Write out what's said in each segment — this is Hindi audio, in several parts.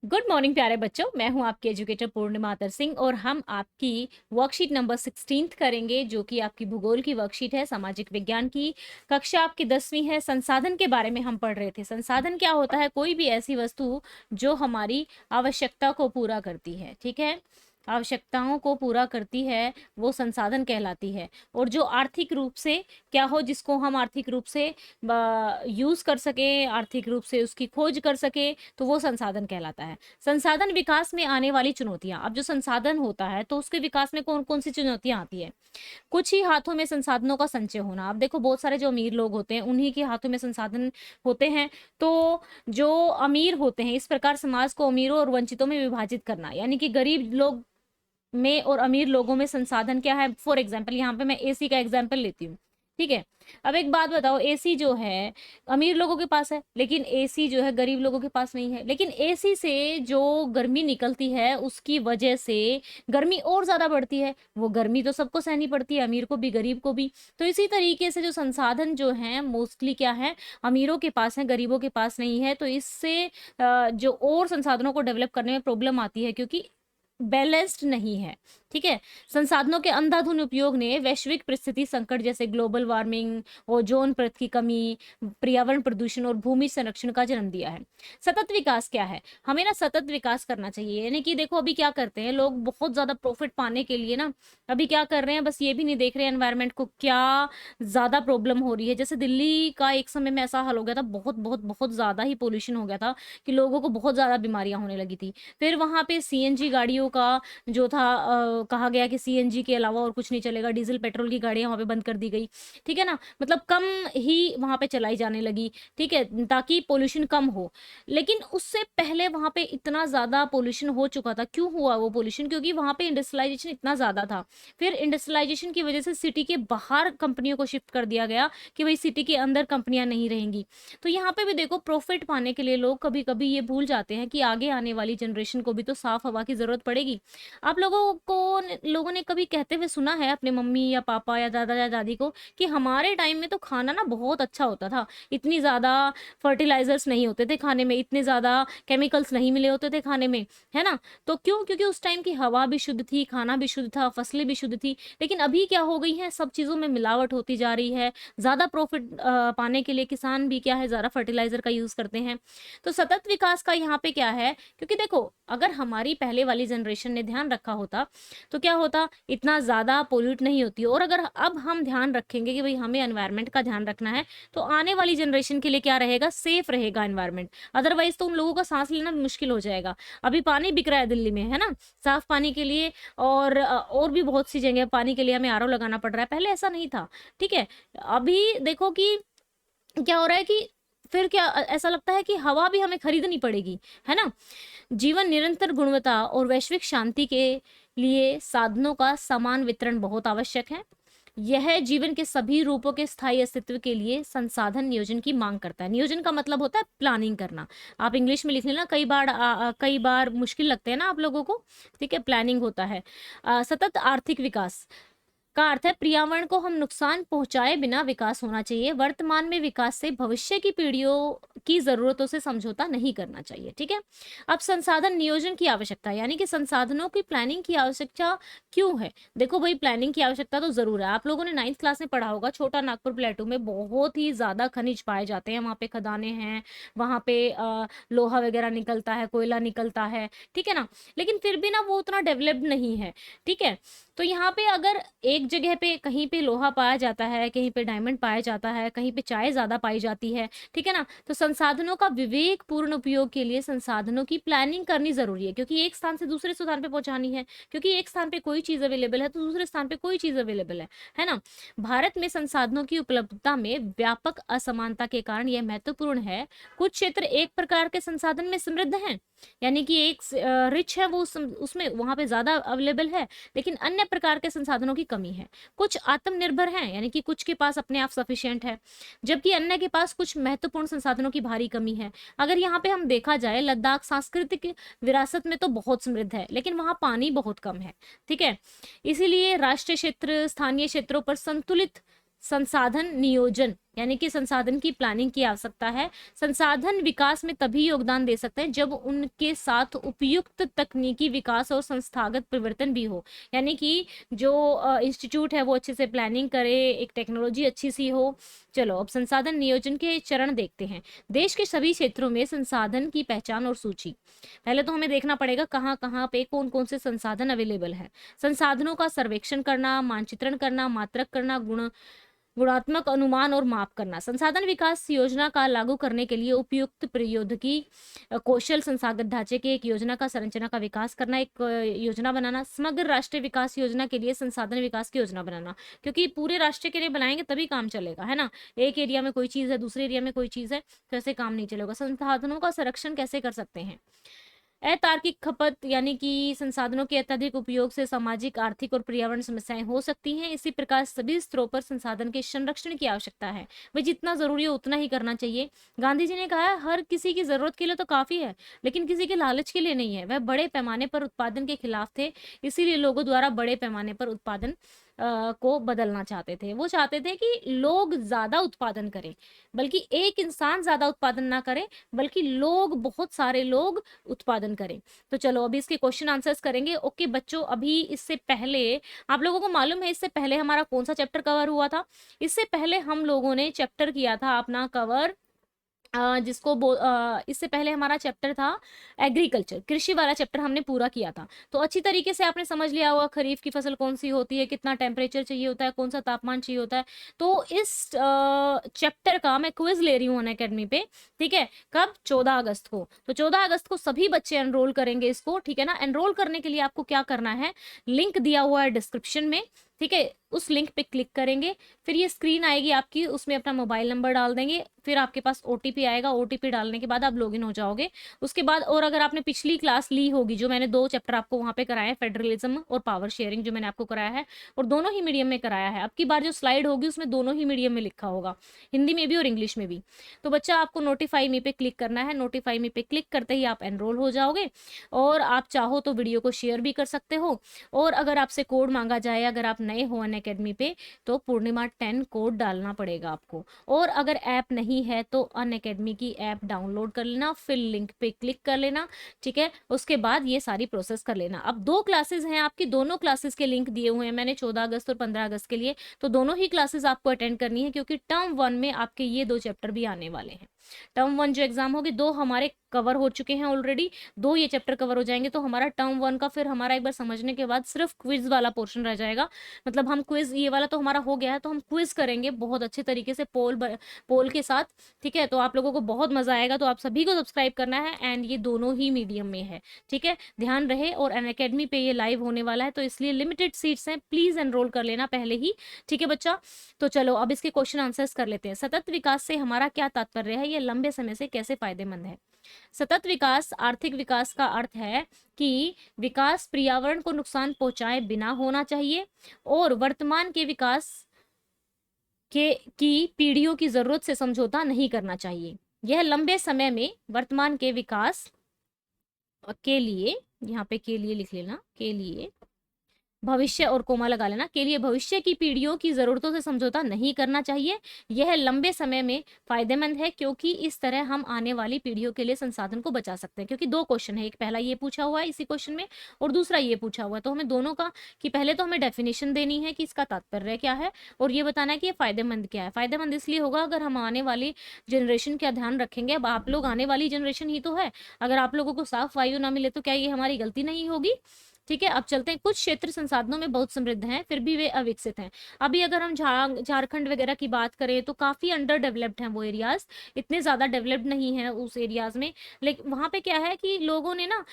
गुड मॉर्निंग प्यारे बच्चों, मैं हूं आपकी एजुकेटर पूर्णिमा अतर सिंह और हम आपकी वर्कशीट नंबर 16 करेंगे जो कि आपकी भूगोल की वर्कशीट है। सामाजिक विज्ञान की कक्षा आपकी 10वीं है। संसाधन के बारे में हम पढ़ रहे थे। संसाधन क्या होता है? कोई भी ऐसी वस्तु जो हमारी आवश्यकता को पूरा करती है। ठीक है, आवश्यकताओं को पूरा करती है वो संसाधन कहलाती है। और जो आर्थिक रूप से क्या हो, जिसको हम आर्थिक रूप से यूज कर सके, आर्थिक रूप से उसकी खोज कर सके, तो वो संसाधन कहलाता है। संसाधन विकास में आने वाली चुनौतियां। अब जो संसाधन होता है तो उसके विकास में कौन कौन सी चुनौतियां आती है? कुछ ही हाथों में संसाधनों का संचय होना। अब देखो, बहुत सारे जो अमीर लोग होते हैं उन्हीं के हाथों में संसाधन होते हैं। तो जो अमीर होते हैं, इस प्रकार समाज को अमीरों और वंचितों में विभाजित करना, यानी कि गरीब लोग में और अमीर लोगों में संसाधन क्या है। फॉर एग्जाम्पल, यहाँ पे मैं एसी का एग्जाम्पल लेती हूँ। ठीक है, अब एक बात बताओ, एसी जो है अमीर लोगों के पास है, लेकिन एसी जो है गरीब लोगों के पास नहीं है। लेकिन एसी से जो गर्मी निकलती है उसकी वजह से गर्मी और ज्यादा बढ़ती है। वो गर्मी तो सबको सहनी पड़ती है, अमीर को भी गरीब को भी। तो इसी तरीके से जो संसाधन जो है मोस्टली क्या है, अमीरों के पास है, गरीबों के पास नहीं है। तो इससे जो और संसाधनों को डेवलप करने में प्रॉब्लम आती है, क्योंकि बैलेंस्ड नहीं है। ठीक है, संसाधनों के अंधाधुंध उपयोग ने वैश्विक परिस्थिति संकट जैसे ग्लोबल वार्मिंग, ओजोन परत की कमी, पर्यावरण प्रदूषण और भूमि संरक्षण का जन्म दिया है। सतत विकास क्या है? हमें ना सतत विकास करना चाहिए। यानी कि देखो, अभी क्या करते हैं लोग, बहुत ज्यादा प्रॉफिट पाने के लिए ना अभी क्या कर रहे हैं, बस ये भी नहीं देख रहे हैं एनवायरमेंट को क्या ज्यादा प्रॉब्लम हो रही है। जैसे दिल्ली का एक समय में ऐसा हाल हो गया था, बहुत बहुत बहुत ज्यादा ही पोल्यूशन हो गया था कि लोगों को बहुत ज्यादा बीमारियां होने लगी थी। फिर वहां पे सीएनजी गाड़ियों का जो था, कहा गया कि सीएनजी के अलावा और कुछ नहीं चलेगा, डीजल पेट्रोल की गाड़ियां वहां पे बंद कर दी गई। ठीक है ना, मतलब कम ही वहां पे चलाई जाने लगी। ठीक है, ताकि पोल्यूशन कम हो। लेकिन उससे पहले वहां पे इतना ज्यादा पोल्यूशन हो चुका था। क्यों हुआ वो पोल्यूशन? क्योंकि वहां पे इंडस्ट्रियलाइजेशन इतना ज्यादा था। फिर इंडस्ट्रियलाइजेशन की वजह से सिटी के बाहर कंपनियों को शिफ्ट कर दिया गया कि भाई सिटी के अंदर कंपनियां नहीं रहेंगी। तो यहाँ पे भी देखो, प्रॉफिट पाने के लिए लोग कभी कभी ये भूल जाते हैं कि आगे आने वाली जनरेशन को भी तो साफ हवा की जरूरत पड़ेगी। आप लोगों ने कभी कहते हुए सुना है अपने मम्मी या पापा या दादा या दादी को कि हमारे टाइम में तो खाना ना बहुत अच्छा होता था, इतनी ज्यादा फर्टिलाइजर्स नहीं होते थे खाने में, इतने ज्यादा केमिकल्स नहीं मिले होते थे खाने में, है ना? तो क्यों? क्योंकि उस टाइम की हवा भी शुद्ध थी, खाना भी शुद्ध था, फसलें भी शुद्ध थी। लेकिन अभी क्या हो गई है, सब चीजों में मिलावट होती जा रही है। ज्यादा प्रॉफिट पाने के लिए किसान भी क्या है, ज्यादा फर्टिलाइजर का यूज करते हैं। तो सतत विकास का यहाँ पे क्या है, क्योंकि देखो, अगर हमारी पहले वाली जनरेशन ने ध्यान रखा होता तो क्या होता, इतना ज्यादा पोल्यूट नहीं होती। और अगर अब हम ध्यान रखेंगे कि भाई हमें एनवायरनमेंट का ध्यान रखना है, तो आने वाली जनरेशन के लिए क्या रहेगा, सेफ रहेगा एनवायरनमेंट। अदरवाइज तो उन लोगों का सांस लेना मुश्किल हो जाएगा। अभी पानी बिक रहा है दिल्ली में, है ना, साफ पानी के लिए। और भी बहुत सी जगह पानी के लिए हमें आरओ लगाना पड़ रहा है, पहले ऐसा नहीं था। ठीक है, अभी देखो कि क्या हो रहा है कि फिर क्या ऐसा लगता है कि हवा भी हमें खरीदनी पड़ेगी, है ना? जीवन निरंतर गुणवत्ता और वैश्विक शांति के लिए साधनों का समान वितरण बहुत आवश्यक है। यह जीवन के सभी रूपों के स्थायी अस्तित्व के लिए संसाधन नियोजन की मांग करता है। नियोजन का मतलब होता है प्लानिंग करना। आप इंग्लिश में लिख लेना, कई बार मुश्किल लगते हैं ना आप लोगों को। ठीक है, प्लानिंग होता है। सतत आर्थिक विकास का अर्थ है पर्यावरण को हम नुकसान पहुंचाए बिना विकास होना चाहिए। वर्तमान में विकास से भविष्य की पीढ़ियों की जरूरतों से समझौता नहीं करना चाहिए। ठीक है, अब संसाधन नियोजन की आवश्यकता, यानी कि संसाधनों की प्लानिंग की आवश्यकता क्यों है? देखो भाई, प्लानिंग की आवश्यकता तो जरूर है। आप लोगों ने 9th क्लास में पढ़ा होगा, छोटा नागपुर प्लेटू में बहुत ही ज्यादा खनिज पाए जाते हैं। वहां पे खदानें हैं, वहां पे लोहा वगैरह निकलता है, कोयला निकलता है। ठीक है ना, लेकिन फिर भी ना वो उतना डेवलप्ड नहीं है। ठीक है, तो यहाँ पे अगर एक जगह पे कहीं पे लोहा पाया जाता है, कहीं पे डायमंड पाया जाता है, कहीं पे चाय ज्यादा पाई जाती है, ठीक है ना, तो संसाधनों का विवेक पूर्ण उपयोग के लिए संसाधनों की प्लानिंग करनी जरूरी है। क्योंकि एक स्थान से दूसरे स्थान पे पहुंचानी है, क्योंकि एक स्थान पे कोई चीज अवेलेबल है तो दूसरे स्थान पे कोई चीज अवेलेबल है ना? भारत में संसाधनों की उपलब्धता में व्यापक असमानता के कारण यह महत्वपूर्ण है। कुछ क्षेत्र एक प्रकार के संसाधन में समृद्ध हैं, यानी कि एक रिच है, वो उसमें वहां पे ज्यादा अवेलेबल है, लेकिन अन्य प्रकार के संसाधनों की कमी है। कुछ आत्मनिर्भर हैं, यानी कि कुछ के पास अपने आप सफिशिएंट है, जबकि अन्य के पास कुछ महत्वपूर्ण संसाधनों की भारी कमी है। अगर यहाँ पे हम देखा जाए, लद्दाख सांस्कृतिक विरासत में तो बहुत समृद्ध है, लेकिन वहां पानी बहुत कम है। ठीक है, इसीलिए राष्ट्रीय क्षेत्र स्थानीय क्षेत्रों पर संतुलित संसाधन नियोजन यानी कि संसाधन की प्लानिंग की आवश्यकता है। संसाधन विकास में तभी योगदान दे सकते हैं जब उनके साथ उपयुक्त तकनीकी विकास और संस्थागत परिवर्तन भी हो। यानी कि जो इंस्टीट्यूट है वो अच्छे से प्लानिंग करे, एक टेक्नोलॉजी अच्छी सी हो। चलो अब संसाधन नियोजन के चरण देखते हैं। देश के सभी क्षेत्रों में संसाधन की पहचान और सूची। पहले तो हमें देखना पड़ेगा कहाँ कहाँ पे कौन कौन से संसाधन अवेलेबल है। संसाधनों का सर्वेक्षण करना, मानचित्रण करना, मात्रक करना, गुणात्मक अनुमान और माप करना। संसाधन विकास योजना का लागू करने के लिए उपयुक्त प्रौद्योगिकी, कौशल, संस्थागत ढांचे के एक योजना का संरचना का विकास करना, एक योजना बनाना। समग्र राष्ट्रीय विकास योजना के लिए संसाधन विकास की योजना बनाना, क्योंकि पूरे राष्ट्र के लिए बनाएंगे तभी काम चलेगा, है ना। एक एरिया में कोई चीज है, दूसरे एरिया में कोई चीज है, तो ऐसे काम नहीं चलेगा। संसाधनों का संरक्षण कैसे कर सकते हैं। अतार्किक खपत यानी कि संसाधनों के अत्यधिक उपयोग से सामाजिक, आर्थिक और पर्यावरण समस्याएं हो सकती हैं। इसी प्रकार सभी स्तरों पर संसाधन के संरक्षण की आवश्यकता है। वह जितना जरूरी है उतना ही करना चाहिए। गांधी जी ने कहा है हर किसी की जरूरत के लिए तो काफी है, लेकिन किसी के लालच के लिए नहीं है। वह बड़े पैमाने पर उत्पादन के खिलाफ थे, इसीलिए लोगों द्वारा बड़े पैमाने पर उत्पादन को बदलना चाहते थे। वो चाहते थे कि लोग ज्यादा उत्पादन करें, बल्कि एक इंसान ज्यादा उत्पादन ना करे, बल्कि लोग, बहुत सारे लोग उत्पादन करें। तो चलो अभी इसके क्वेश्चन आंसर्स करेंगे। ओके बच्चों, अभी इससे पहले आप लोगों को मालूम है इससे पहले हमारा कौन सा चैप्टर कवर हुआ था। इससे पहले हम लोगों ने चैप्टर किया था अपना कवर, इससे पहले हमारा चैप्टर था एग्रीकल्चर, कृषि वाला चैप्टर हमने पूरा किया था। तो अच्छी तरीके से आपने समझ लिया होगा खरीफ की फसल कौन सी होती है, कितना टेम्परेचर चाहिए होता है, कौन सा तापमान चाहिए होता है। तो इस चैप्टर का मैं क्विज ले रही हूँ अनअकैडमी पे, ठीक है। कब? 14 अगस्त को। तो 14 अगस्त को सभी बच्चे एनरोल करेंगे इसको, ठीक है ना। एनरोल करने के लिए आपको क्या करना है, लिंक दिया हुआ है डिस्क्रिप्शन में, ठीक है। उस लिंक पे क्लिक करेंगे, फिर ये स्क्रीन आएगी आपकी, उसमें अपना मोबाइल नंबर डाल देंगे, फिर आपके पास ओटीपी आएगा। ओटीपी डालने के बाद आप लॉगिन हो जाओगे। उसके बाद और अगर आपने पिछली क्लास ली होगी, जो मैंने 2 चैप्टर आपको वहां पे कराए हैं, फेडरलिज्म और पावर शेयरिंग, जो मैंने आपको कराया है, और दोनों ही मीडियम में कराया है। अब की बार जो स्लाइड होगी उसमें दोनों ही मीडियम में लिखा होगा, हिंदी में भी और इंग्लिश में भी। तो बच्चा आपको नोटिफाई मी पे क्लिक करना है। नोटिफाई मी पे क्लिक करते ही आप एनरोल हो जाओगे, और आप चाहो तो वीडियो को शेयर भी कर सकते हो। और अगर आपसे कोड मांगा जाए, अगर आप नए हो अनअकैडमी पे, तो पूर्णिमा 10 कोड डालना पड़ेगा आपको। और अगर ऐप नहीं है तो अनअकैडमी की ऐप डाउनलोड कर लेना, फिर लिंक पे क्लिक कर लेना, ठीक है। उसके बाद ये सारी प्रोसेस कर लेना। अब 2 क्लासेस हैं आपकी, दोनों क्लासेस के लिंक दिए हुए हैं मैंने 14 अगस्त और 15 अगस्त के लिए। तो दोनों ही क्लासेस आपको अटेंड करनी है, क्योंकि टर्म 1 में आपके ये 2 चैप्टर भी आने वाले हैं। टर्म 1 जो एग्जाम होगी, 2 हमारे कवर हो चुके हैं ऑलरेडी, 2 ये चैप्टर कवर हो जाएंगे। तो हमारा टर्म 1 का फिर हमारा एक बार समझने के बाद सिर्फ क्विज वाला पोर्शन रह जाएगा। मतलब हम क्विज, ये वाला तो हमारा हो गया है, तो हम क्विज करेंगे बहुत अच्छे तरीके से पोल के साथ, ठीक है। तो आप लोगों को बहुत मजा आएगा। तो आप सभी को सब्सक्राइब करना है, एंड ये दोनों ही मीडियम में है, ठीक है। ध्यान रहे, और अनअकैडमी पे ये लाइव होने वाला है, तो इसलिए लिमिटेड सीट्स हैं, प्लीज एनरोल कर लेना पहले ही, ठीक है बच्चा। तो चलो अब इसके क्वेश्चन आंसर्स कर लेते हैं। सतत विकास से हमारा क्या तात्पर्य है, ये लंबे समय से कैसे फायदेमंद है। सतत विकास आर्थिक विकास का अर्थ है कि विकास पर्यावरण को नुकसान पहुंचाए बिना होना चाहिए, और वर्तमान के विकास के की पीढ़ियों की जरूरत से समझौता नहीं करना चाहिए। यह लंबे समय में वर्तमान के विकास के लिए, यहाँ पे के लिए लिख लेना, के लिए भविष्य और कोमा लगा लेना, के लिए भविष्य की पीढ़ियों की जरूरतों से समझौता नहीं करना चाहिए। यह लंबे समय में फायदेमंद है, क्योंकि इस तरह हम आने वाली पीढ़ियों के लिए संसाधन को बचा सकते हैं। क्योंकि 2 क्वेश्चन है, एक पहला ये पूछा हुआ है इसी क्वेश्चन में, और दूसरा ये पूछा हुआ है। तो हमें दोनों का, कि पहले तो हमें डेफिनेशन देनी है कि इसका तात्पर्य क्या है, और ये बताना है कि ये फायदेमंद क्या है। फायदेमंद इसलिए होगा अगर हम आने वाली जनरेशन का ध्यान रखेंगे। अब आप लोग आने वाली जनरेशन ही तो है। अगर आप लोगों को साफ वायु ना मिले तो क्या ये हमारी गलती नहीं होगी, ठीक है। अब चलते हैं। कुछ क्षेत्र संसाधनों में बहुत समृद्ध हैं, फिर भी वे अविकसित हैं। अभी अगर हम झारखंड वगैरह की बात करें तो काफी अंडर डेवलप्ड हैं वो एरियाज, इतने ज्यादा डेवलप्ड नहीं है उस एरियाज में। लेकिन वहां पे क्या है कि लोगों ने ना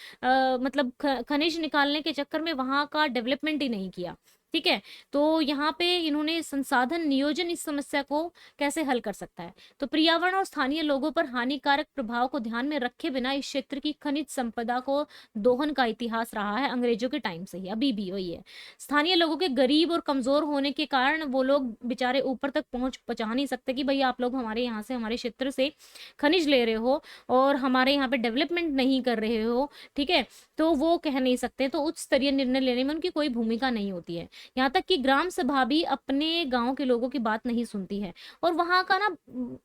मतलब खनिज निकालने के चक्कर में वहां का डेवलपमेंट ही नहीं किया, ठीक है। तो यहाँ पे इन्होंने संसाधन नियोजन इस समस्या को कैसे हल कर सकता है। तो पर्यावरण और स्थानीय लोगों पर हानिकारक प्रभाव को ध्यान में रखे बिना इस क्षेत्र की खनिज संपदा को दोहन का इतिहास रहा है अंग्रेजों के टाइम से ही, अभी भी वही है। स्थानीय लोगों के गरीब और कमजोर होने के कारण वो लोग बेचारे ऊपर तक पहुंचा नहीं सकते कि भाई आप लोग हमारे यहाँ से, हमारे क्षेत्र से खनिज ले रहे हो और हमारे यहाँ पे डेवलपमेंट नहीं कर रहे हो, ठीक है। तो वो कह नहीं सकते, तो उच्च स्तरीय निर्णय लेने में उनकी कोई भूमिका नहीं होती है। यहाँ तक कि ग्राम सभा भी अपने गाँव के लोगों की बात नहीं सुनती है। और वहाँ का ना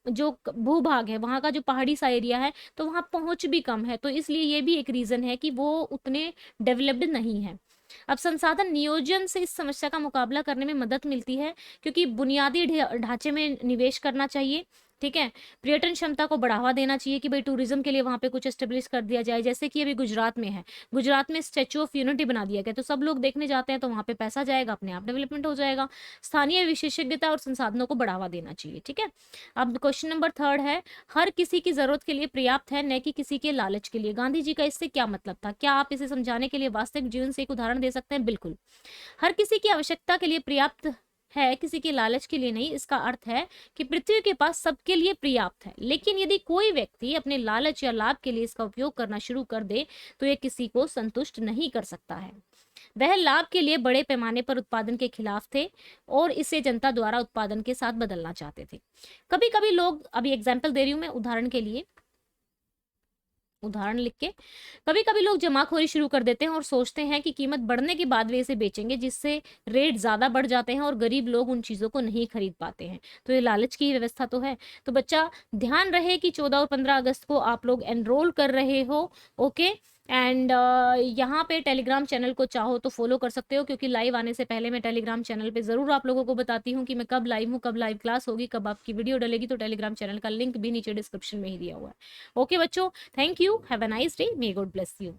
जो भूभाग है, वहाँ का जो पहाड़ी सा एरिया है, तो वहाँ पहुँच भी कम है, तो इसलिए ये भी एक रीज़न है कि वो उतने डेवलप्ड नहीं है। अब संसाधन नियोजन से इस समस्या का मुकाबला करने में मदद मिलती है, क्योंकि बुनियादी ढांचे में निवेश करना चाहिए, ठीक है। पर्यटन क्षमता को बढ़ावा देना चाहिए कि भाई टूरिज्म के लिए वहाँ पे कुछ एस्टेब्लिश कर दिया जाए, जैसे कि अभी गुजरात में है। गुजरात में स्टैच्यू ऑफ यूनिटी बना दिया गया, तो सब लोग देखने जाते हैं, तो वहाँ पे पैसा जाएगा, अपने आप डेवलपमेंट हो जाएगा। स्थानीय विशेषज्ञता और संसाधनों को बढ़ावा देना चाहिए, ठीक है। अब क्वेश्चन नंबर 3 है, हर किसी की जरूरत के लिए पर्याप्त है, न कि किसी के लालच के लिए। गांधी जी का इससे क्या मतलब था? क्या आप इसे समझाने के लिए वास्तविक जीवन से एक उदाहरण दे सकते हैं? बिल्कुल। हर किसी की आवश्यकता के लिए पर्याप्त है, किसी के लालच के लिए नहीं। इसका अर्थ है कि पृथ्वी के पास सबके लिए पर्याप्त है, लेकिन यदि कोई व्यक्ति अपने लालच या लाभ के लिए इसका उपयोग करना शुरू कर दे, तो यह किसी को संतुष्ट नहीं कर सकता है। वह लाभ के लिए बड़े पैमाने पर उत्पादन के खिलाफ थे और इसे जनता द्वारा उत्पादन के साथ बदलना चाहते थे। कभी कभी लोग, अभी एग्जाम्पल दे रही हूं मैं उदाहरण के लिए, उदाहरण लिख के, कभी कभी लोग जमाखोरी शुरू कर देते हैं और सोचते हैं कि कीमत बढ़ने के बाद वे इसे बेचेंगे, जिससे रेट ज्यादा बढ़ जाते हैं और गरीब लोग उन चीजों को नहीं खरीद पाते हैं। तो ये लालच की व्यवस्था तो है। तो बच्चा ध्यान रहे कि 14 और 15 अगस्त को आप लोग एनरोल कर रहे हो, ओके। एंड यहाँ पे टेलीग्राम चैनल को चाहो तो फॉलो कर सकते हो, क्योंकि लाइव आने से पहले मैं टेलीग्राम चैनल पे ज़रूर आप लोगों को बताती हूँ कि मैं कब लाइव हूँ, कब लाइव क्लास होगी, कब आपकी वीडियो डलेगी। तो टेलीग्राम चैनल का लिंक भी नीचे डिस्क्रिप्शन में ही दिया हुआ है। ओके बच्चों, thank you, have a nice day, may God bless you.